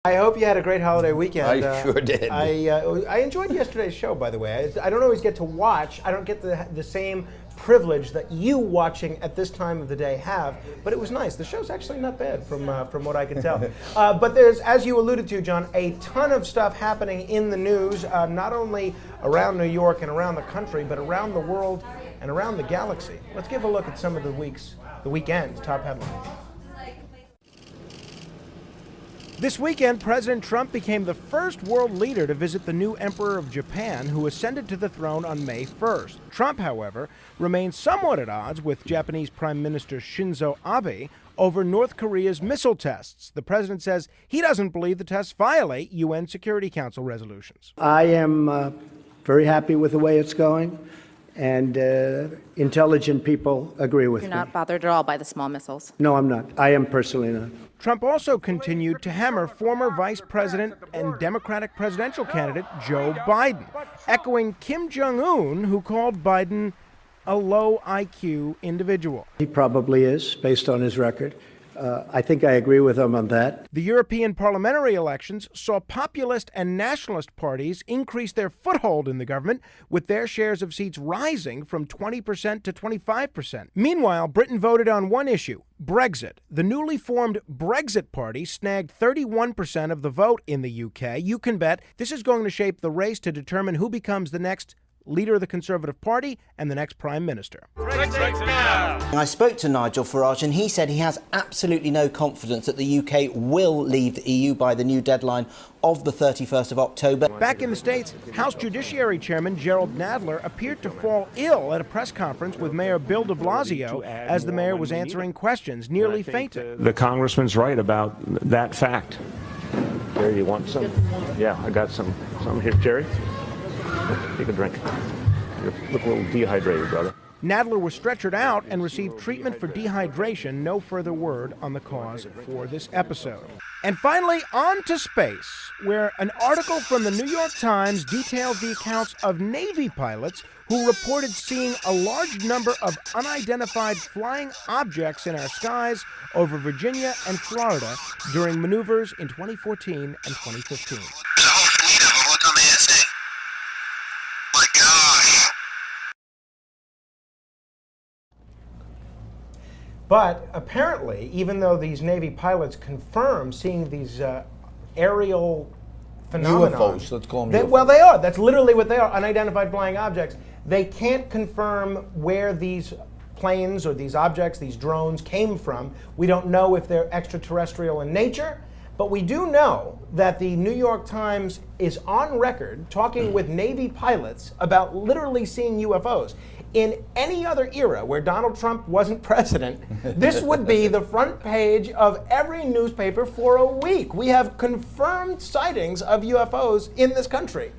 I hope you had a great holiday weekend. I sure did. I enjoyed yesterday's show, by the way. I don't always get to watch. I don't get the same privilege that you watching at this time of the day have, but it was nice. The show's actually not bad from what I can tell. But there's, as you alluded to, John, a ton of stuff happening in the news, not only around New York and around the country, but around the world and around the galaxy. Let's give a look at some of the weekend's top headlines. This weekend, President Trump became the first world leader to visit the new emperor of Japan, who ascended to the throne on May 1st. Trump, however, remains somewhat at odds with Japanese Prime Minister Shinzo Abe over North Korea's missile tests. The president says he doesn't believe the tests violate UN Security Council resolutions. I am very happy with the way it's going, and intelligent people agree with me. You're not bothered at all by the small missiles? No, I'm not. I am personally not. Trump also continued to hammer former Vice President and Democratic presidential candidate Joe Biden, echoing Kim Jong-un, who called Biden a low IQ individual. He probably is, based on his record. I think I agree with him on that. The European parliamentary elections saw populist and nationalist parties increase their foothold in the government, with their shares of seats rising from 20% to 25%. Meanwhile, Britain voted on one issue, Brexit. The newly formed Brexit Party snagged 31% of the vote in the UK. You can bet this is going to shape the race to determine who becomes the next leader of the Conservative Party and the next Prime Minister. I spoke to Nigel Farage and he said he has absolutely no confidence that the UK will leave the EU by the new deadline of the 31st of October. Back in the States, House Judiciary Chairman Gerald Nadler appeared to fall ill at a press conference with Mayor Bill de Blasio as the mayor was answering questions, nearly fainting. The congressman's right about that fact. Jerry, you want some? Yeah, I got some here. Jerry, take a drink. You look a little dehydrated, brother. Nadler was stretchered out and received treatment for dehydration. No further word on the cause for this episode. And finally, on to space, where an article from the New York Times details the accounts of Navy pilots who reported seeing a large number of unidentified flying objects in our skies over Virginia and Florida during maneuvers in 2014 and 2015. But apparently, even though these Navy pilots confirm seeing these aerial phenomena, UFOs, let's call them UFOs. Well, they are. That's literally what they are, unidentified flying objects. They can't confirm where these planes or these objects, these drones, came from. We don't know if they're extraterrestrial in nature, but we do know that the New York Times is on record talking with Navy pilots about literally seeing UFOs. In any other era where Donald Trump wasn't president, this would be the front page of every newspaper for a week. We have confirmed sightings of UFOs in this country.